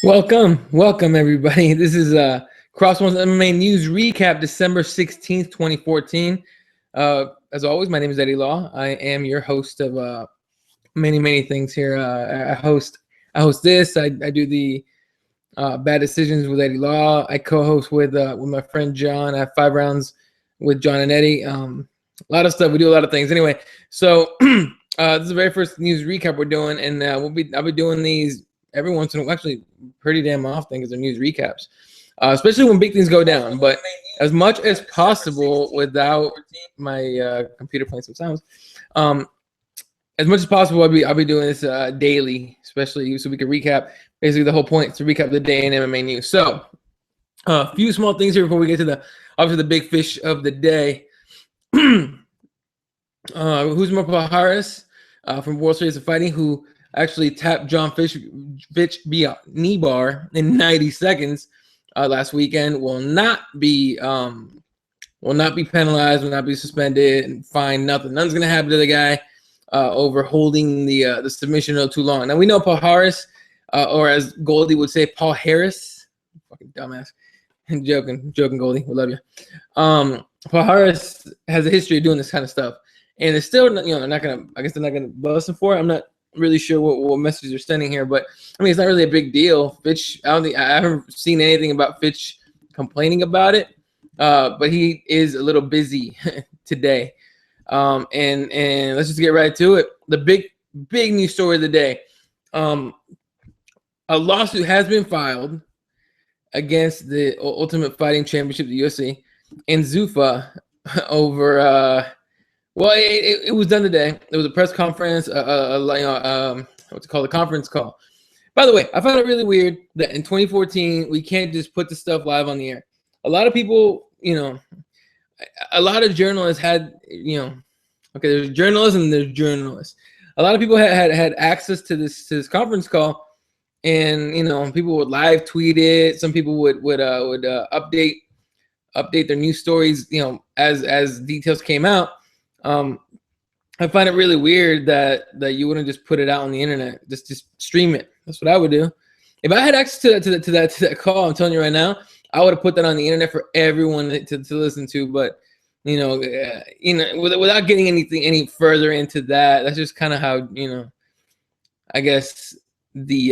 Welcome everybody. This is CrossBonesMMA News Recap, December 16th, 2014. As always, my name is Eddie Law. I am your host of many things here. I host this. I do the Bad Decisions with Eddie Law. I co-host with my friend John. I have 5 rounds with John and Eddie. A lot of stuff. We do a lot of things. Anyway, so this is the very first news recap we're doing, and I'll be doing these every once in a while, actually pretty damn often, because they're news recaps, especially when big things go down. But as much as possible without my computer playing some sounds, as much as possible, I'll be doing this daily, especially so we can recap. Basically, the whole point is to recap the day in MMA news. So, a few small things here before we get to obviously the big fish of the day. Husma Paharis from World Series of Fighting, who actually tapped John Fitch via knee bar in 90 seconds last weekend, will not be penalized, will not be suspended and fined. Nothing's gonna happen to the guy over holding the submission no too long. Now we know Paul Harris, or as Goldie would say, Paul Harris. Fucking dumbass. joking, Goldie. We love you. Paul Harris has a history of doing this kind of stuff, and it's still, not gonna. I guess they're not gonna bust him for it. I'm not really sure what messages they're sending here, but I mean, it's not really a big deal. Fitch, I haven't seen anything about Fitch complaining about it, but he is a little busy today. And let's just get right to it. The big news story of the day. A lawsuit has been filed against the Ultimate Fighting Championship, the UFC, and Zuffa over well, it was done today. There was a press conference, what's it called, a conference call. By the way, I found it really weird that in 2014 we can't just put the stuff live on the air. A lot of people, a lot of journalists had, okay, there's journalists and there's journalists. A lot of people had access to this conference call, and people would live tweet it. Some people would update their news stories, as details came out. I find it really weird that you wouldn't just put it out on the internet, just stream it. That's what I would do. If I had access to that call, I'm telling you right now, I would have put that on the internet for everyone to listen to. But without getting any further into that, that's just kind of how I guess the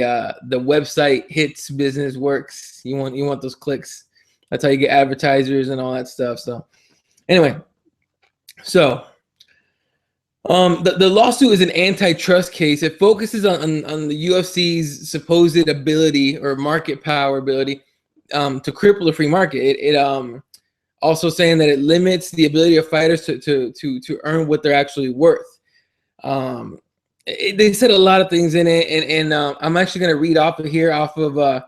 website hits business works. You want those clicks. That's how you get advertisers and all that stuff. So anyway, so. The lawsuit is an antitrust case. It focuses on the UFC's supposed ability or market power ability to cripple the free market. It also saying that it limits the ability of fighters to earn what they're actually worth. They said a lot of things in it, and I'm actually going to read off of here, well,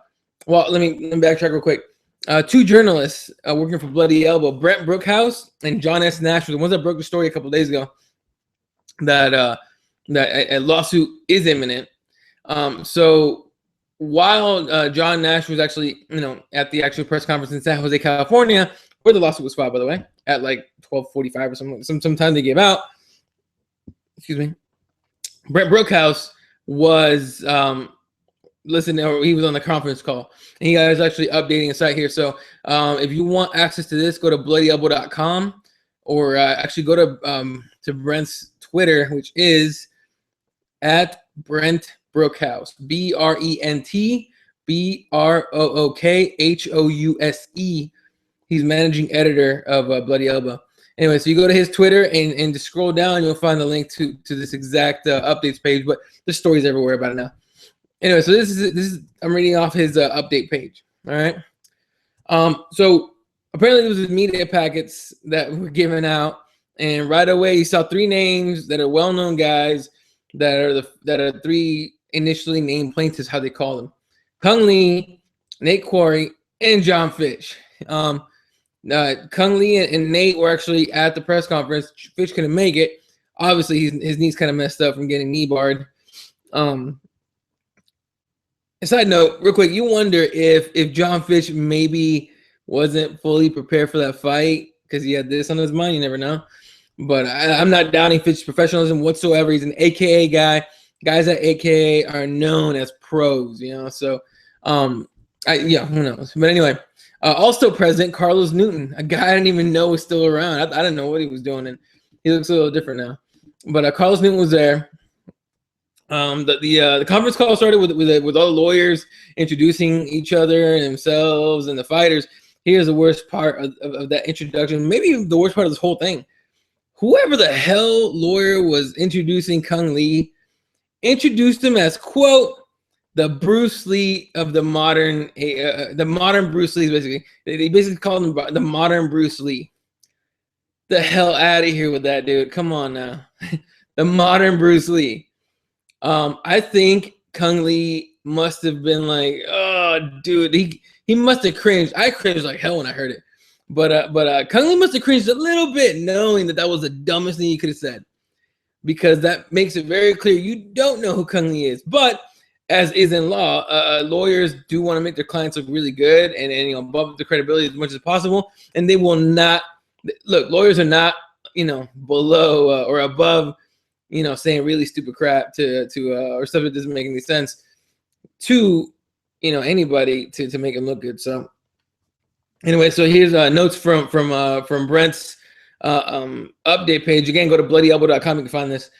let me backtrack real quick. 2 journalists working for Bloody Elbow, Brent Brookhouse and John S. Nash, were the ones that broke the story a couple of days ago, that a lawsuit is imminent. So while John Nash was actually, at the actual press conference in San Jose, California, where the lawsuit was filed, by the way, at like 12:45 or something, sometime they gave out. Excuse me. Brent Brookhouse was listening, or he was on the conference call, and he was actually updating a site here. So if you want access to this, go to bloodyelbow.com, or actually go to Brent's Twitter, which is at Brent Brookhouse, BrentBrookhouse. He's managing editor of Bloody Elbow. Anyway, so you go to his Twitter and just scroll down, you'll find the link to this exact updates page. But there's stories everywhere about it now. Anyway, so this is I'm reading off his update page. All right. So apparently there was media packets that were given out. And right away, you saw 3 names that are well-known guys that are 3 initially named plaintiffs, how they call them: Kung Lee, Nate Quarry, and John Fitch. Kung Lee and Nate were actually at the press conference. Fitch couldn't make it. Obviously, his knee's kind of messed up from getting knee barred. A side note, real quick, you wonder if John Fitch maybe wasn't fully prepared for that fight because he had this on his mind. You never know. But I'm not doubting Fitch's professionalism whatsoever. He's an AKA guy. Guys at AKA are known as pros, So Yeah, who knows? But anyway, also present, Carlos Newton, a guy I didn't even know was still around. I didn't know what he was doing, and he looks a little different now. But Carlos Newton was there. The conference call started with all the lawyers introducing each other and themselves and the fighters. Here's the worst part of that introduction, maybe the worst part of this whole thing. Whoever the hell lawyer was introducing Kung Lee introduced him as, quote, the Bruce Lee of the modern Bruce Lee. Basically, they basically called him the modern Bruce Lee. The hell out of here with that, dude. Come on now. The modern Bruce Lee. I think Kung Lee must have been like, oh, dude, he must have cringed. I cringed like hell when I heard it. But Kung Lee must have cringed a little bit knowing that was the dumbest thing you could have said, because that makes it very clear you don't know who Kung Lee is. But as is in law, lawyers do want to make their clients look really good and bump up the credibility as much as possible. And they will not look. Lawyers are not below or above saying really stupid crap to or stuff that doesn't make any sense to anybody to make them look good. So anyway, so here's notes from Brent's update page. Again, go to bloodyelbow.com. You can find this.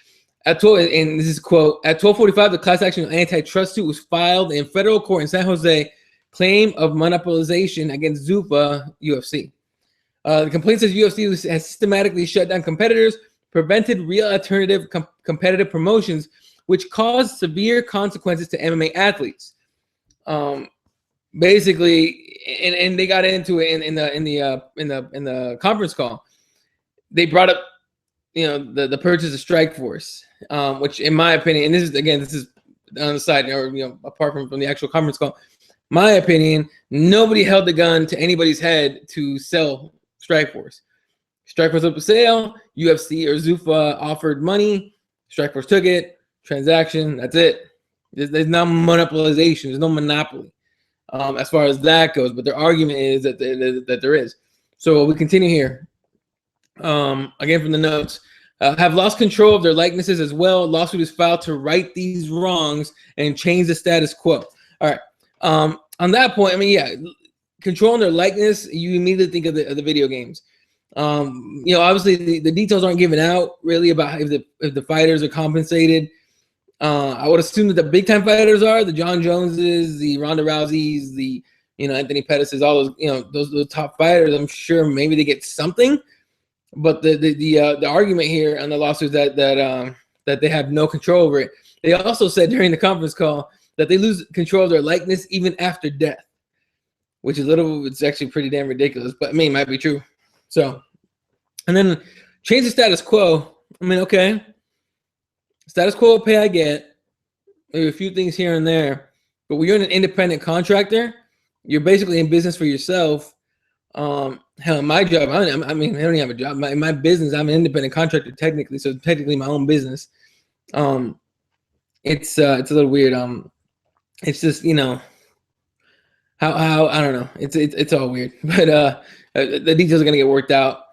And this is a quote, at 12:45, the class action antitrust suit was filed in federal court in San Jose, claim of monopolization against Zuffa UFC. The complaint says UFC has systematically shut down competitors, prevented real alternative competitive promotions, which caused severe consequences to MMA athletes. Basically, and they got into it in the conference call. They brought up the purchase of Strikeforce, which in my opinion, and this is on the side, or apart from the actual conference call, my opinion, nobody held the gun to anybody's head to sell Strikeforce. Strikeforce up for sale, UFC or Zuffa offered money, Strikeforce took it, transaction, that's it. There's no monopolization, there's no monopoly as far as that goes, but their argument is that there is. So we continue here. Again from the notes, have lost control of their likenesses as well. Lawsuit is filed to right these wrongs and change the status quo. All right. On that point, I mean, yeah, controlling their likeness, you immediately think of the video games. Obviously the details aren't given out really about if the fighters are compensated. I would assume that the big time fighters are the John Joneses, the Ronda Rouseys, the Anthony Pettis, all those those top fighters. I'm sure maybe they get something, but the argument here on the lawsuit is that they have no control over it. They also said during the conference call that they lose control of their likeness even after death, which is it's actually pretty damn ridiculous, but I mean, it might be true. So, and then change the status quo. I mean, okay, status quo pay I get. Maybe a few things here and there, but when you're an independent contractor, you're basically in business for yourself. Hell, my job, I mean, I don't even have a job. My business, I'm an independent contractor technically, so technically my own business. It's a little weird. It's just how I don't know. It's all weird, but the details are gonna get worked out.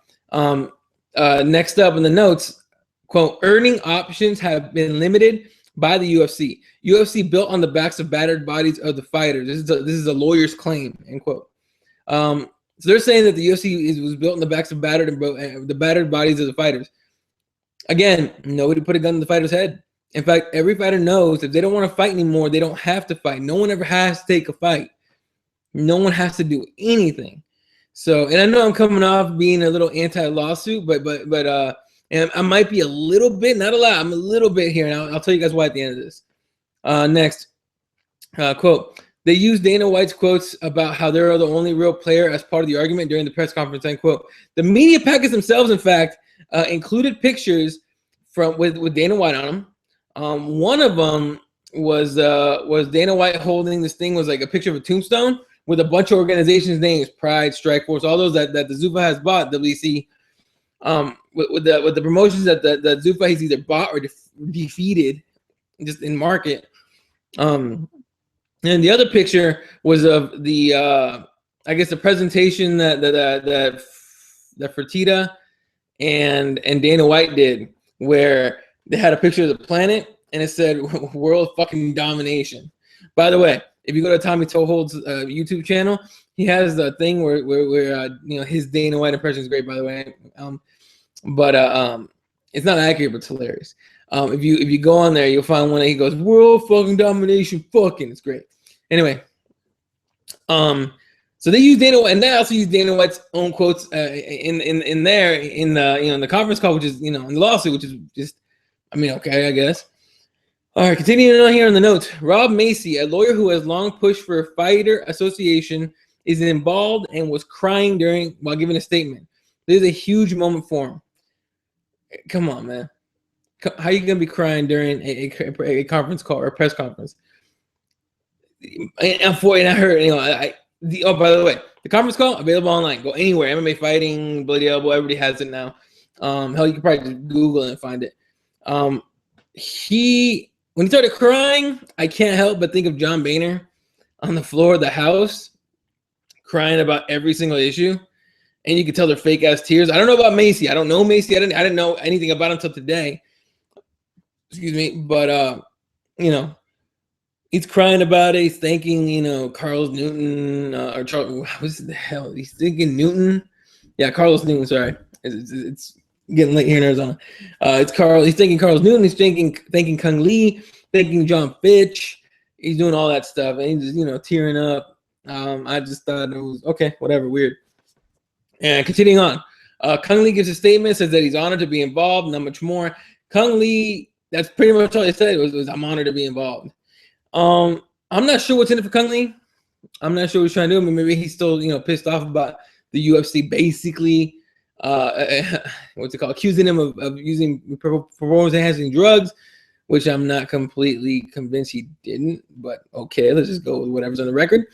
Next up in the notes, quote, earning options have been limited by the UFC. UFC built on the backs of battered bodies of the fighters. This is a lawyer's claim, end quote. So they're saying that the UFC was built on the backs of the battered bodies of the fighters. Again, nobody put a gun to the fighter's head. In fact, every fighter knows if they don't want to fight anymore, they don't have to fight. No one ever has to take a fight. No one has to do anything. So, and I know I'm coming off being a little anti-lawsuit, but and I might be a little bit, not a lot. I'm a little bit here, and I'll tell you guys why at the end of this. Next, quote. They used Dana White's quotes about how they're the only real player as part of the argument during the press conference, end quote. The media packets themselves, in fact, included pictures with Dana White on them. One of them was Dana White holding this thing, was like a picture of a tombstone with a bunch of organizations' names, Pride, Strikeforce, all those that the Zuffa has bought, WC. With the promotions that the Zuffa has either bought or defeated just in market. And the other picture was of the I guess the presentation that Fertitta and Dana White did, where they had a picture of the planet and it said world fucking domination. By the way, if you go to Tommy Toehold's YouTube channel, he has the thing where you know, his Dana White impression is great, by the way. But it's not accurate, but it's hilarious. If you go on there, you'll find one that he goes, "World fucking domination, fucking." It's great. Anyway, so they use Dana White, and they also use Dana White's own quotes in there in the, you know, in the conference call, which is, you know, in the lawsuit, which is just, I mean, okay, I guess. All right, continuing on here in the notes. Rob Macy, a lawyer who has long pushed for a fighter association, is involved and was crying while giving a statement. This is a huge moment for him. Come on, man. How are you gonna be crying during a conference call or a press conference? And I heard, you know, oh, by the way, the conference call available online. Go anywhere. MMA Fighting, Bloody Elbow, everybody has it now. Hell, you can probably just Google it and find it. When he started crying, I can't help but think of John Boehner on the floor of the house, crying about every single issue, and you could tell they're fake ass tears. I don't know about Macy. I don't know Macy. I didn't know anything about him until today. Excuse me, but you know, he's crying about it. He's thanking, you know, Carlos Newton or Charles. What the hell? He's thinking Newton. Yeah, Carlos Newton. Sorry, it's getting late here in Arizona. It's Carl. He's thanking Carlos Newton. He's thanking Kung Lee, thanking John Fitch. He's doing all that stuff, and he's just, you know, tearing up. I just thought it was okay, whatever, weird. And continuing on, Kung Lee gives a statement, says that he's honored to be involved, not much more. Kung Lee, that's pretty much all he said was I'm honored to be involved. I'm not sure what's in it for Kung Lee. I'm not sure what he's trying to do. I mean, maybe he's still, you know, pissed off about the UFC basically, what's it called, accusing him of using performance-enhancing drugs, which I'm not completely convinced he didn't, but okay, let's just go with whatever's on the record.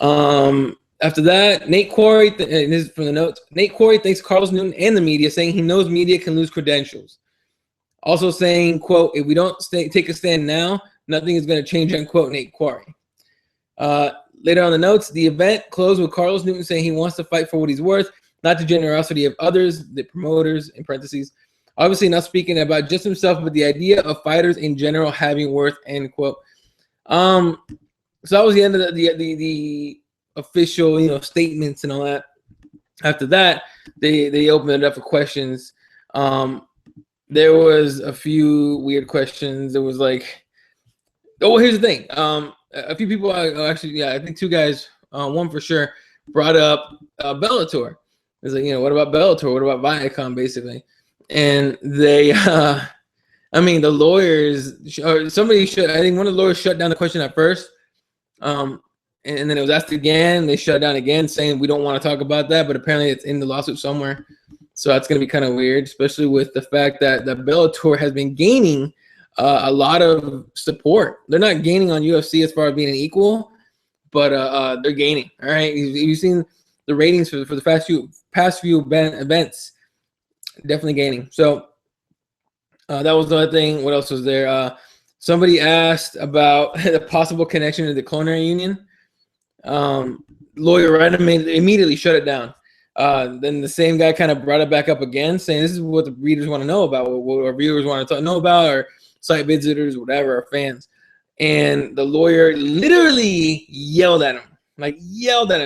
After that, Nate Quarry, and this is from the notes, Nate Quarry thanks Carlos Newton and the media, saying he knows media can lose credentials. Also saying, quote, "If we don't take a stand now, nothing is going to change," unquote, Nate Quarry. Later on the notes, the event closed with Carlos Newton saying he wants to fight for what he's worth, not the generosity of others, the promoters, in parentheses. Obviously not speaking about just himself, but the idea of fighters in general having worth, end quote. So that was the end of the official, you know, statements and all that. After that, they opened it up for questions. There was a few weird questions. There was like, oh, here's the thing. A few people, actually, yeah, I think two guys, one for sure, brought up Bellator. It's like, you know, what about Bellator? What about Viacom, basically? And they, I mean, the lawyers, or somebody should, I think one of the lawyers shut down the question at first. And then it was asked again. They shut down again, saying we don't want to talk about that, but apparently it's in the lawsuit somewhere. So that's going to be kind of weird, especially with the fact that the Bellator has been gaining a lot of support. They're not gaining on UFC as far as being an equal, but they're gaining. All right, you've seen the ratings for the past few events, definitely gaining. So that was the other thing. What else was there? Somebody asked about the possible connection to the culinary union. Lawyer Redham immediately shut it down. Then the same guy kind of brought it back up again, saying this is what the readers want to know about, what our viewers want to know about, or site visitors, whatever, or fans. And the lawyer literally yelled at him,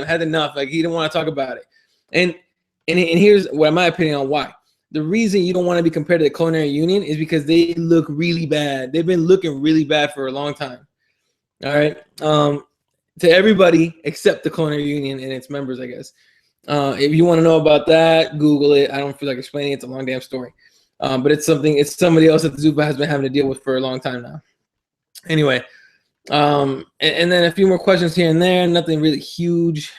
had enough, like he didn't want to talk about it. And here's what my opinion on why. The reason you don't want to be compared to the culinary union is because they look really bad. They've been looking really bad for a long time. All right. To everybody except the culinary union and its members, I guess. If you want to know about that, Google it. I don't feel like explaining it. It's a long damn story. But it's somebody else that the Zupa has been having to deal with for a long time now. Anyway, and then a few more questions here and there. Nothing really huge.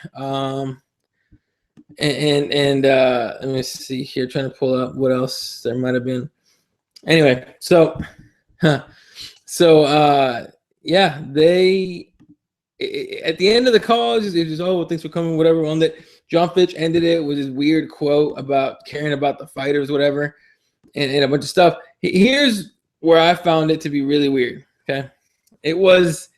And let me see here. Trying to pull up what else there might have been. Anyway, so yeah, they at the end of the call, it just oh, well, thanks for coming, whatever. On that, John Fitch ended it with his weird quote about caring about the fighters, whatever, and a bunch of stuff. Here's where I found it to be really weird. Okay, it was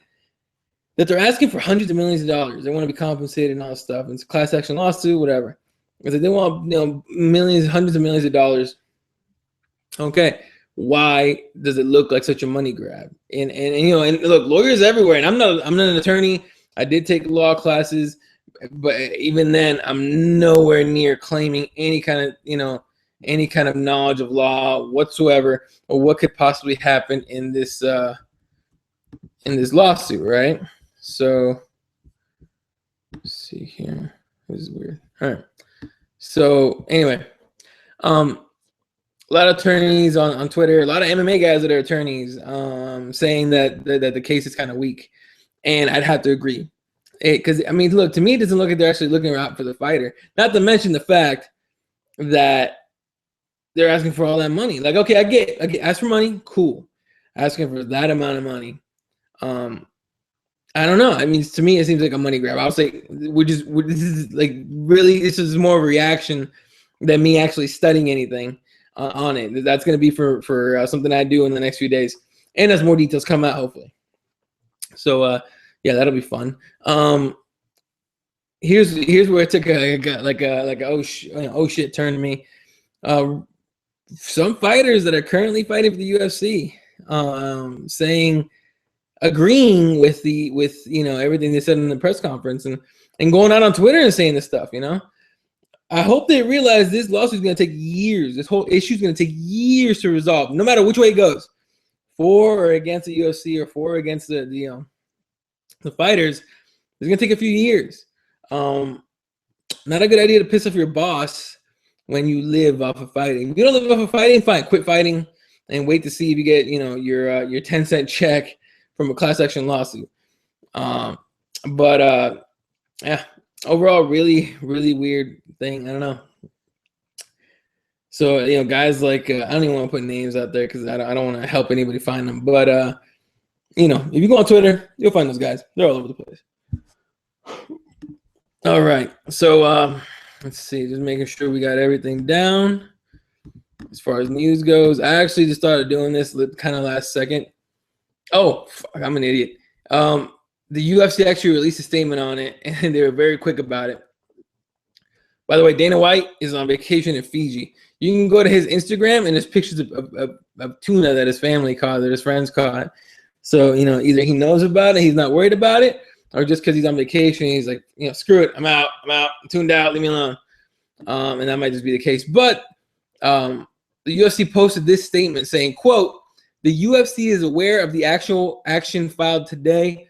that they're asking for hundreds of millions of dollars. They want to be compensated and all this stuff. It's a class action lawsuit, whatever. Because they want, millions, hundreds of millions of dollars. Okay, why does it look like such a money grab? And you know, and look, lawyers everywhere, and I'm not an attorney. I did take law classes, but even then, I'm nowhere near claiming any kind of, you know, any kind of knowledge of law whatsoever, or what could possibly happen in this lawsuit, right? So let's see here. This is weird. All right. So anyway, a lot of attorneys on Twitter, a lot of MMA guys that are attorneys, saying that the case is kind of weak, and I'd have to agree. Because I mean, look, to me, it doesn't look like they're actually looking out for the fighter. Not to mention the fact that they're asking for all that money. Like, okay, I get ask for money, cool. Asking for that amount of money, I don't know. I mean, to me, it seems like a money grab. I'll say this is like really, this is more of a reaction than me actually studying anything on it. That's going to be for something I do in the next few days, and as more details come out, hopefully. So yeah, that'll be fun. Here's where it took a oh shit turn to me. Some fighters that are currently fighting for the UFC, agreeing with you know, everything they said in the press conference, and going out on Twitter and saying this stuff. You know, I hope they realize this lawsuit is going to take years. This whole issue is going to take years to resolve, no matter which way it goes, for or against the UFC or for or against the fighters. It's going to take a few years. Not a good idea to piss off your boss when you live off of fighting. If you don't live off of fighting, fine, quit fighting and wait to see if you get, you know, your 10-cent check from a class action lawsuit. But yeah, overall, really, really weird thing. I don't know. So, you know, guys like, I don't even want to put names out there because I don't want to help anybody find them. But, you know, if you go on Twitter, you'll find those guys. They're all over the place. All right. So, let's see. Just making sure we got everything down as far as news goes. I actually just started doing this kind of last second. Oh, fuck, I'm an idiot. The UFC actually released a statement on it, and they were very quick about it. By the way, Dana White is on vacation in Fiji. You can go to his Instagram, and there's pictures of tuna that his family caught, that his friends caught. So, you know, either he knows about it, he's not worried about it, or just because he's on vacation, he's like, you know, screw it, I'm out, I'm tuned out, leave me alone. And that might just be the case. But the UFC posted this statement saying, quote, "The UFC is aware of the actual action filed today,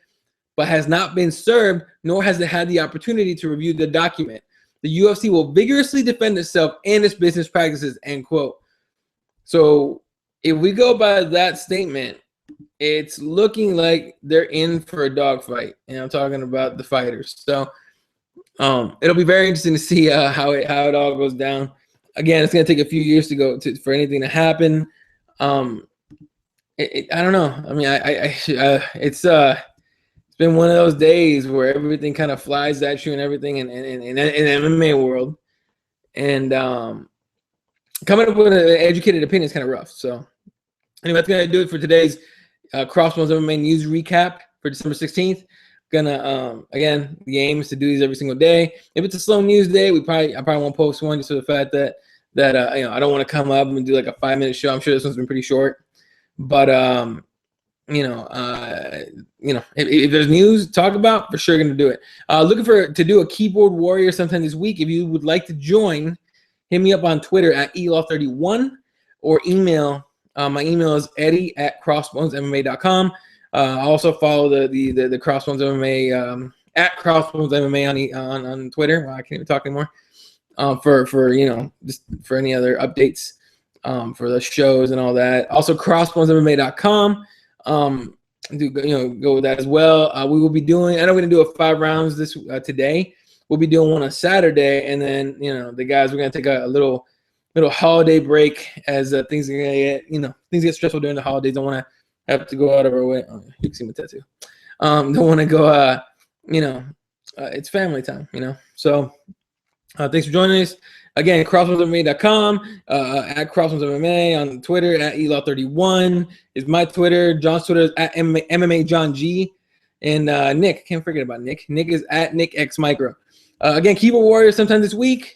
but has not been served, nor has it had the opportunity to review the document. The UFC will vigorously defend itself and its business practices," end quote. So if we go by that statement, it's looking like they're in for a dogfight, and I'm talking about the fighters. So it'll be very interesting to see how it all goes down. Again, it's going to take a few years for anything to happen. I don't know. I mean, it's been one of those days where everything kind of flies at you and everything in MMA world, and coming up with an educated opinion is kind of rough. So anyway, that's going to do it for today's CrossBonesMMA news recap for December 16th. Gonna again, the aim is to do these every single day. If it's a slow news day, I probably won't post one just for the fact that you know, I don't want to come up and do like a 5-minute show. I'm sure this one's been pretty short, but you know, if there's news to talk about, for sure gonna do it. Looking to do a keyboard warrior sometime this week. If you would like to join, hit me up on Twitter at elaw31 or email. My email is eddie@crossbonesmma.com. Also follow the CrossBonesMMA at CrossBonesMMA on Twitter. Well, I can't even talk anymore. For you know, just for any other updates for the shows and all that. Also CrossBonesMMA.com. Go with that as well. We will be doing. I know we're gonna do a 5 rounds today. We'll be doing one on Saturday, and then, you know, the guys, we're gonna take a little holiday break as things get stressful during the holidays. Don't want to have to go out of our way. Oh, you can see my tattoo. Don't want to go. It's family time. You know. So thanks for joining us again. CrossBonesMMA.com, at CrossBonesMMA on Twitter, at elaw31 is my Twitter. John's Twitter is at MMA John G, and Nick, can't forget about Nick. Nick is at Nick X Micro. Again, Keyboard Warrior sometime this week.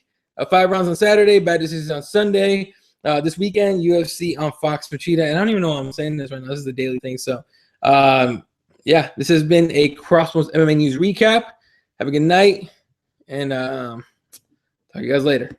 5 rounds on Saturday, bad decisions on Sunday. This weekend, UFC on Fox Machida. And I don't even know why I'm saying this right now. This is a daily thing. So, yeah, this has been a CrossBones MMA News recap. Have a good night. And talk to you guys later.